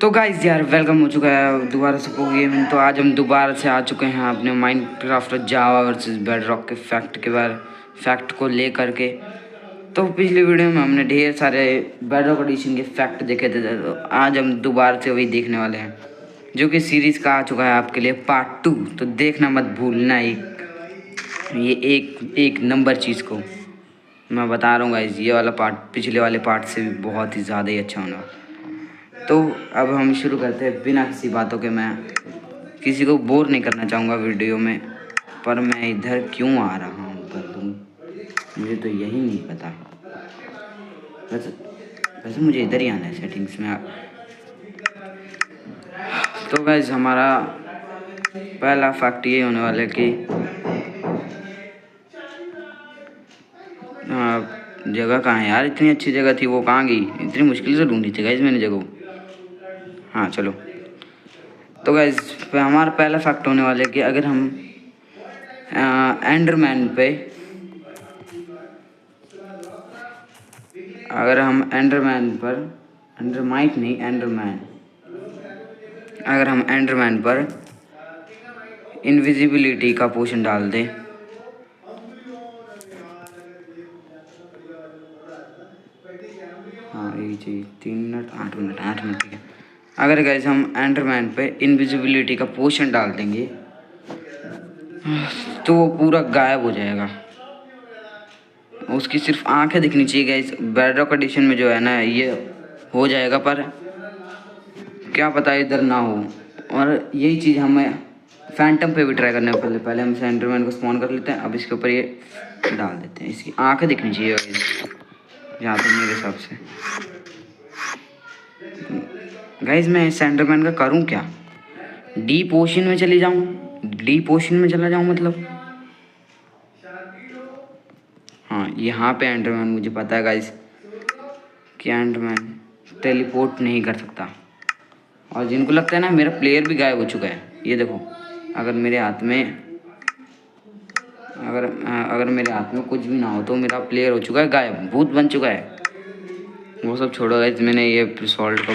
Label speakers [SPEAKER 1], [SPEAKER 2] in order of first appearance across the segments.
[SPEAKER 1] तो गाइस यार वेलकम हो चुका है दोबारा से पो गेमिंग। तो आज हम दोबारा से आ चुके हैं अपने माइनक्राफ्ट जावा वर्सेस बेडरॉक के फैक्ट को ले करके। तो पिछली वीडियो में हमने ढेर सारे बेडरॉक एडिशन के फैक्ट देखे थे, तो आज हम दोबारा से वही देखने वाले हैं, जो कि सीरीज़ का आ चुका है आपके लिए पार्ट 2। तो देखना मत भूलना। ये एक नंबर चीज़ को मैं बता रहा हूँ गाइस, ये वाला पार्ट पिछले वाले पार्ट से भी बहुत ही ज़्यादा ही अच्छा होने वाला। तो अब हम शुरू करते हैं बिना किसी बातों के। मैं किसी को बोर नहीं करना चाहूँगा वीडियो में, पर मैं इधर क्यों आ रहा हूँ मुझे तो यही नहीं पता। वैसे मुझे इधर ही आना है सेटिंग्स में। तो गाइस हमारा पहला फैक्ट ये होने वाला है कि जगह कहाँ है यार। इतनी अच्छी जगह थी, वो कहाँ गई? इतनी मुश्किल से ढूंढी थी गाइस मैंने जगह। हाँ चलो। तो गाइस हमारा पहला फैक्ट होने वाला है कि अगर हम एंडरमैन पे अगर हम एंडरमैन पर इनविजिबिलिटी का पोशन डाल दें, हाँ यही चाहिए 3 मिनट 8 मिनट ठीक है। अगर गाइस हम एंडरमैन पे इनविजिबिलिटी का पोशन डाल देंगे तो वो पूरा गायब हो जाएगा। उसकी सिर्फ आंखें दिखनी चाहिए गाइस। बेडरॉक एडिशन में जो है ना ये हो जाएगा, पर क्या पता इधर ना हो। और यही चीज़ हमें फैंटम पे भी ट्राई करना है। पहले हम एंडरमैन को स्पॉन कर लेते हैं। अब इसके ऊपर ये डाल देते हैं। इसकी आंखें दिखनी चाहिए यहाँ पर मेरे हिसाब से। गाइस मैं इस एंडरमैन का करूँ क्या? डीप ओशन में चला जाऊँ मतलब। हाँ यहाँ पे एंडरमैन, मुझे पता है गाइस कि एंडरमैन टेलीपोर्ट नहीं कर सकता। और जिनको लगता है ना मेरा प्लेयर भी गायब हो चुका है, ये देखो। अगर मेरे हाथ में कुछ भी ना हो तो मेरा प्लेयर हो चुका है गायब, भूत बन चुका है। वो सब छोड़ो गाइस, मैंने ये सॉल्ट का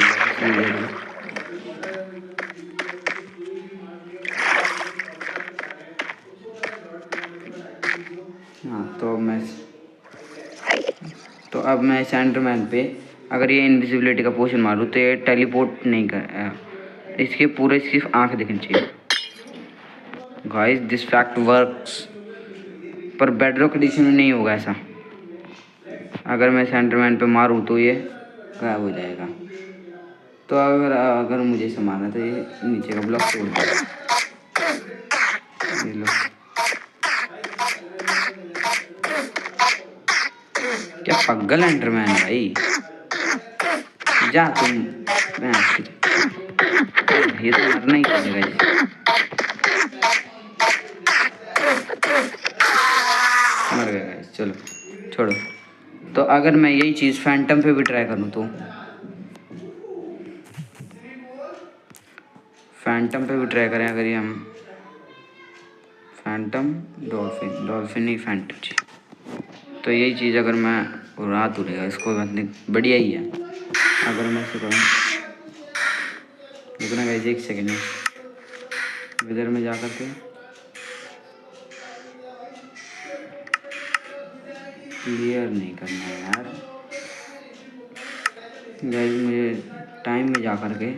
[SPEAKER 1] हाँ। तो अब मैं एंडरमैन पे अगर ये इनविजिबिलिटी का पोशन मारूँ तो ये टेलीपोर्ट नहीं कर, इसके पूरे सिर्फ आंख दिखनी चाहिए। गाइस दिस फैक्ट वर्क्स, पर बेडरॉक एडिशन में नहीं होगा ऐसा। अगर मैं एंडरमैन पे मारूँ तो ये गायब हो जाएगा। तो अगर मुझे इसे मारना तो ये नीचे का ब्लॉक तोड़ दो। ये लो, क्या पगल एंडरमैन भाई, जा तुम। ये तो मरना ही पड़ेगा। मर गया गाइस, चलो छोड़ो। तो अगर मैं यही चीज़ फैंटम पे भी ट्राई करूँ तो फैंटम पे भी ट्राई करें। अगर ये हम फैंटम डॉल्फिन नहीं फैंटम जी, तो यही चीज़ अगर मैं रात उड़ेगा, इसको मतलब बढ़िया ही है। अगर मैं इसे करूँ, रुकना गाइस 1 सेकेंड में इधर में जा कर के क्लियर नहीं करना है यार गाइस। मुझे टाइम में जा कर के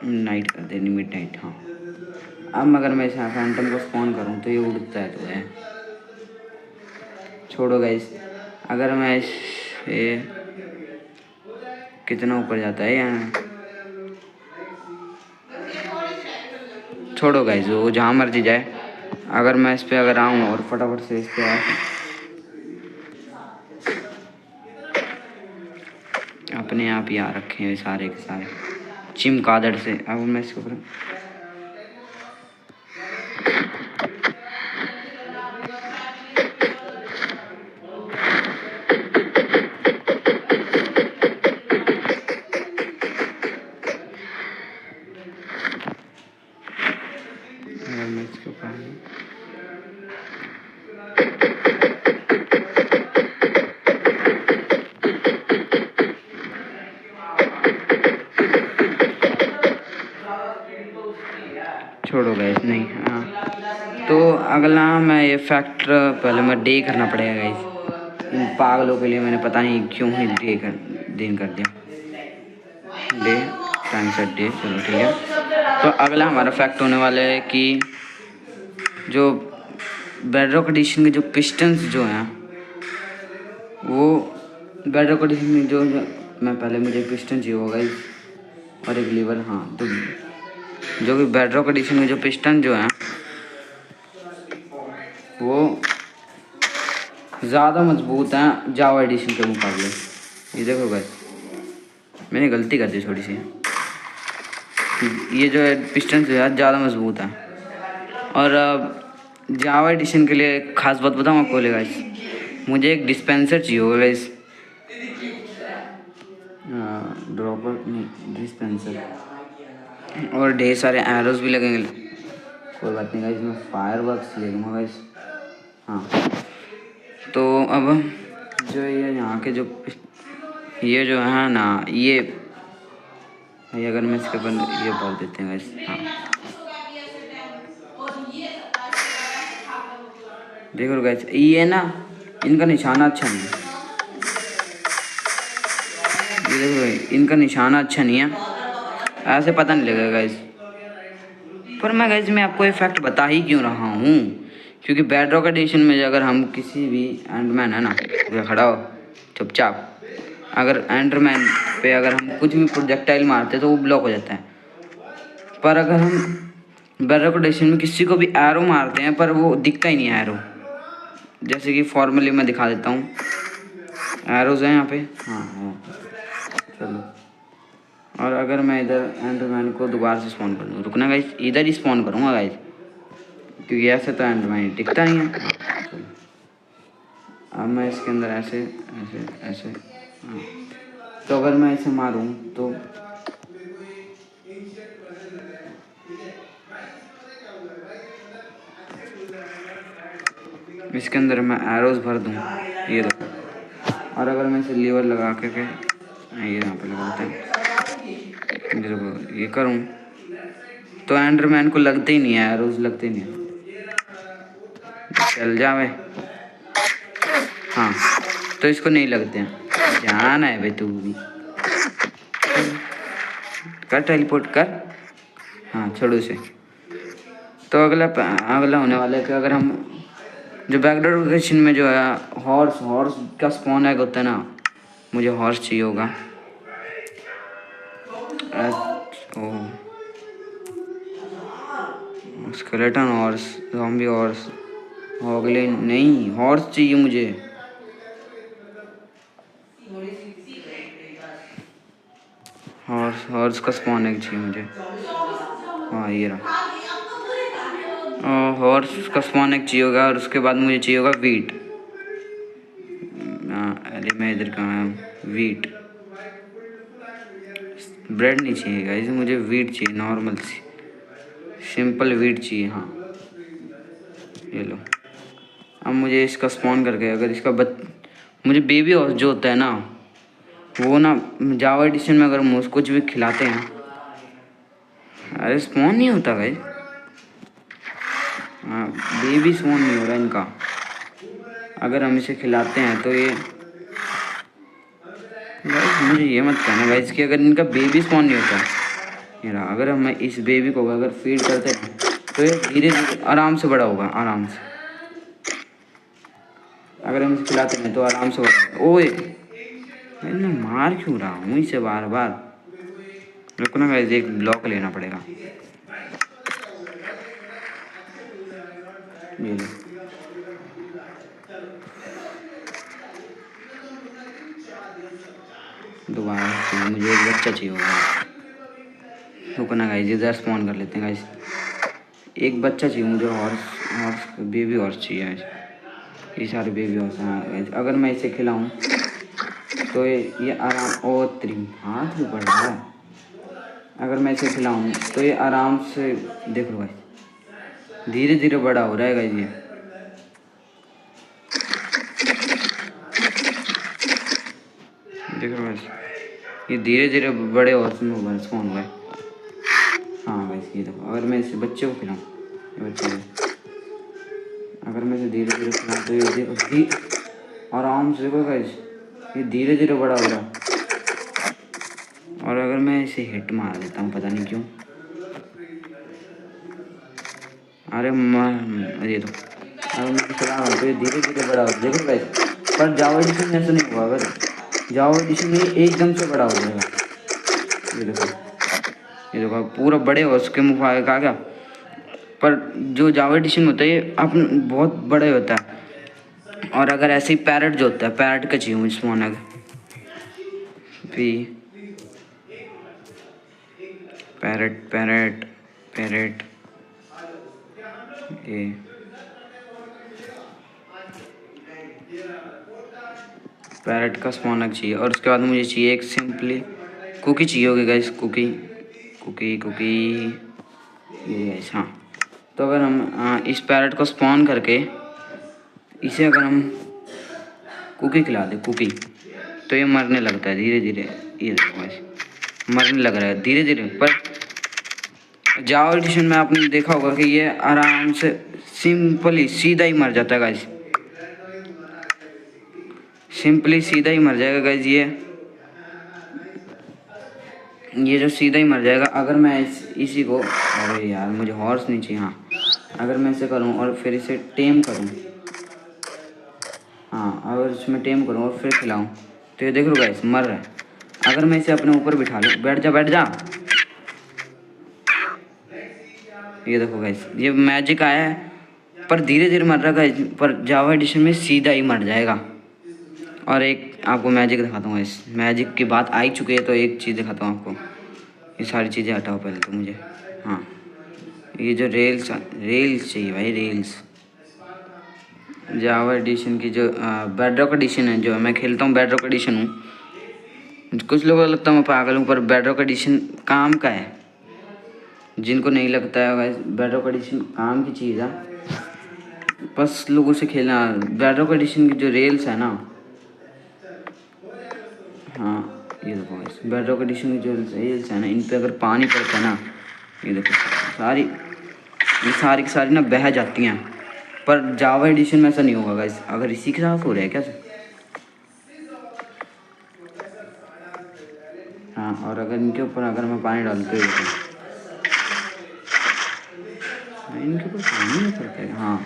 [SPEAKER 1] नाइट कर देनी, मिड नाइट। हाँ अब अगर मैं इसे फैंटम को स्पॉन करूँ तो ये उड़ता है, तो है। छोड़ो गाइस, अगर मैं इसे कितना ऊपर जाता है यहाँ, छोड़ो गाइस वो जहाँ मर्जी जाए। अगर मैं इस पे अगर आऊँ और फटाफट से इस पे अपने आप ही आ रखे हैं सारे के सारे चिमकादड़ से। अब मैं इसके ऊपर छोड़ो गाइस, नहीं। हाँ, तो अगला मैं ये फैक्ट पहले मैं डे करना पड़ेगा गाइस। इन पागलों के लिए मैंने पता नहीं क्यों ही दिन कर दिया। डे टाइम सेट डे, चलो ठीक है। तो अगला हमारा फैक्ट होने वाला है कि जो बेडरॉक एडिशन के जो पिस्टन्स जो हैं वो बेडरॉक एडिशन में जो मैं पहले मुझे पिस्टन चाहिए होगा और एक लीवर। हाँ, तो जो कि बेडरॉक एडिशन में जो पिस्टन जो हैं वो ज़्यादा मजबूत हैं जावा एडिशन के मुकाबले। ये देखो गाइस, मैंने गलती कर दी थोड़ी सी। ये जो है पिस्टन जो है ज़्यादा मजबूत है। और जावा एडिशन के लिए एक खास बात बताऊँ आपको गाइस, मुझे एक डिस्पेंसर चाहिए होगा गाइस। ड्रॉपर नहीं, डिस्पेंसर। और ढेर सारे एरोज भी लगेंगे। कोई बात नहीं गाइस, मैं फायर वर्क्स ले लूँगा गाइस। हाँ, तो अब जो ये यहाँ के जो ये जो है ना, ये अगर मैं इसके ऊपर ये बोल देते हैं गाइस। हाँ, देखो गाइस, ये ना इनका निशाना अच्छा नहीं है। ये देखो गाइस, इनका निशाना अच्छा नहीं है, ऐसे पता नहीं लगेगा गाइस। पर मैं गाइस मैं आपको ये फैक्ट बता ही क्यों रहा हूँ, क्योंकि बेडरॉक एडिशन में अगर हम किसी भी एंडमैन है ना, खड़ा हो चुपचाप, अगर एंडरमैन पे अगर हम कुछ भी प्रोजेक्टाइल मारते तो वो ब्लॉक हो जाता है। पर अगर हम बेडरॉक एडिशन में किसी को भी एरो मारते हैं पर वो दिखता ही नहीं है एरो। जैसे कि फॉर्मली मैं दिखा देता हूँ, एरोज हैं यहाँ पे। हाँ, चलो। और अगर मैं इधर एंडरमैन को दोबारा से स्पॉन कर दूँ, रुकना गाइस, इधर ही स्पॉन करूँगा गाइस, क्योंकि ऐसे तो एंडरमैन टिकता नहीं है। चलो, अब मैं इसके अंदर ऐसे ऐसे ऐसे। हाँ, तो अगर मैं इसे मारूँ तो इसके अंदर मैं एरोज भर दूँ, ये देखो। और अगर मैं इसे लीवर लगा के ये यहाँ पे लगाते हैं, देखो ये करूँ तो एंडरमैन को लगते ही नहीं है, एरोज लगते ही नहीं है। चल जावे। हाँ, तो इसको नहीं लगते हैं, जाना है भाई तू भी कर, टेलीपोर्ट कर। हाँ, छोड़ो इसे। तो अगला होने वाला है कि अगर हम जो बैकडोर लोकेशन में जो है हॉर्स का स्पॉन एग होता है ना, मुझे हॉर्स चाहिए होगा। स्केलेटन हॉर्स, ज़ॉम्बी हॉर्स, हॉगलिन नहीं, हॉर्स चाहिए मुझे। हॉर्स का स्पॉन एग चाहिए मुझे। हाँ, ये रहा। हॉर्स का स्पॉन एग चाहिए होगा और उसके बाद मुझे चाहिए होगा वीट। अरे मैं इधर कहाँ हूँ, वीट। ब्रेड नहीं चाहिए गाइस, मुझे वीट चाहिए, नॉर्मल सी सिंपल वीट चाहिए। हाँ, ये लो। अब मुझे इसका स्पॉन करके अगर इसका मुझे बेबी हॉर्स जो होता है ना, वो ना जावा एडिशन में अगर हम उसको कुछ भी खिलाते हैं, अरे स्पॉन नहीं होता भाई। हाँ, बेबी स्पॉन नहीं हो रहा इनका। अगर हम इसे खिलाते हैं तो ये गाइस, मुझे ये मत कहना गाइस कि अगर इनका बेबी स्पॉन नहीं होता। ये रहा, अगर हम इस बेबी को अगर फीड करते हैं तो ये धीरे धीरे आराम से बड़ा होगा, आराम से। अगर हम इसे खिलाते हैं तो आराम से बड़ा होगा। ओए, मैं मार क्यों रहा हूँ इसे बार बार, रुको ना गाइस, एक ब्लॉक लेना पड़ेगा। ये लो। दोबारा चाहिए मुझे, एक बच्चा चाहिए होगा। रुको ना गाइस, इधर स्पॉन कर लेते हैं गाइस। एक बच्चा चाहिए मुझे, हॉर्स बेबी हॉर्स चाहिए गाइस। ये सारे बेबी हॉर्स हैं गाइस। अगर मैं इसे खिलाऊं तो ये आराम, ओ तेरी हाथ भी बढ़ रहा है। अगर मैं इसे खिलाऊं तो ये आराम से, देख लो गाइस, धीरे धीरे बड़ा हो रहा है गाइस। ये देख लो गाइस, ये धीरे धीरे बड़े हॉर्स में स्पॉन हुआ है। हाँ गाइस, ये देखो, अगर मैं इसे बच्चे को खिलाऊँ, ये बच्चे को अगर मैं इसे धीरे धीरे खिलाऊँ तो ये देखो आराम से देखो गाइस, ये धीरे धीरे बड़ा हो रहा है। और अगर मैं इसे हिट मार देता हूँ, पता नहीं क्यों, अरे ये तो अगर मैं चला रहा हूँ तो ये धीरे धीरे बड़ा हो, देखो गाइस। पर जावा एडिशन में ऐसा नहीं हुआ, अगर जावा एडिशन में एकदम से बड़ा हो जाएगा। ये देखो पूरा बड़े हो उसके मुँह आ गया। पर जो जावा एडिशन होता है ये अपन बहुत बड़े होता है। और अगर ऐसे ही पैरट जो होता है, पैरट का चाहिए मुझे स्मॉनग पैरट पैरट पैरट ये पैरट का स्मॉनग चाहिए। और उसके बाद मुझे चाहिए एक सिंपली कुकी चाहिए होगी गाइस, कुकी कुकी कुकी ये गाइस। हाँ, तो अगर हम इस पैरट को स्पॉन करके इसे अगर हम कुकी खिला दे, कुकी, तो ये मरने लगता है धीरे धीरे। ये देखो गाइस, मरने लग रहा है धीरे धीरे। पर जावा एडिशन में आपने देखा होगा कि ये आराम से सिंपली सीधा ही मर जाता है गाइस, सिंपली सीधा ही मर जाएगा गाइस। ये जो सीधा ही मर जाएगा। अगर मैं इसी को, अरे यार मुझे हॉर्स नहीं चाहिए। हाँ, अगर मैं इसे करूँ और फिर इसे टेम करूँ, हाँ अगर इसमें टेम करूँ और फिर खिलाऊँ तो ये देख लो गाइस मर रहा है। अगर मैं इसे अपने ऊपर बिठा लूँ, बैठ जा बैठ जा, ये देखो गाइस ये मैजिक आया है। पर धीरे धीरे मर रहा है गाइस, पर जावा एडिशन में सीधा ही मर जाएगा। और एक आपको मैजिक दिखाता हूँ, इस मैजिक की बात आ ही चुकी है तो एक चीज़ दिखाता हूँ आपको। ये सारी चीज़ें हटाओ पहले तो मुझे। हाँ, ये जो रेल्स चाहिए भाई, रेल्स। जावा एडिशन की जो बेडरॉक एडिशन है, जो मैं खेलता हूँ बेडरॉक एडिशन हूँ। कुछ लोगों को लगता है मैं पागल हूँ, पर बेडरॉक एडिशन काम का है। जिनको नहीं लगता है गाइस, बेडरॉक एडिशन काम की चीज़ है, बस लोगों से खेलना। बेडरॉक एडिशन की जो रेल्स है ना, हाँ ये देखो गाइस, बेडरॉक एडिशन की जो रेल्स है ना, इन पे अगर पानी पड़ता है ना, ये देखो सारी की सारी ना बह जाती हैं। पर जावा एडिशन में ऐसा नहीं होगा गाइस। अगर इसी के साथ हो रहा है क्या? हाँ, और अगर इनके ऊपर अगर मैं पानी डालते हुए इनके ऊपर पानी नहीं पड़ता है, हाँ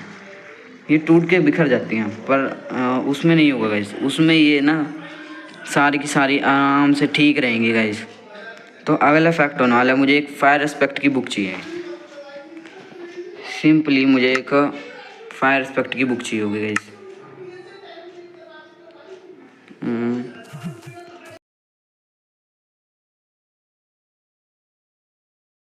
[SPEAKER 1] ये टूट के बिखर जाती हैं। पर उसमें नहीं होगा गाइस, उसमें ये ना सारी की सारी आराम से ठीक रहेंगी गाइस। तो अगला इफेक्ट होने वाला है, मुझे एक फायर एस्पेक्ट की बुक चाहिए। सिंपली मुझे एक फायर एस्पेक्ट की बुक चाहिए होगी गाइस।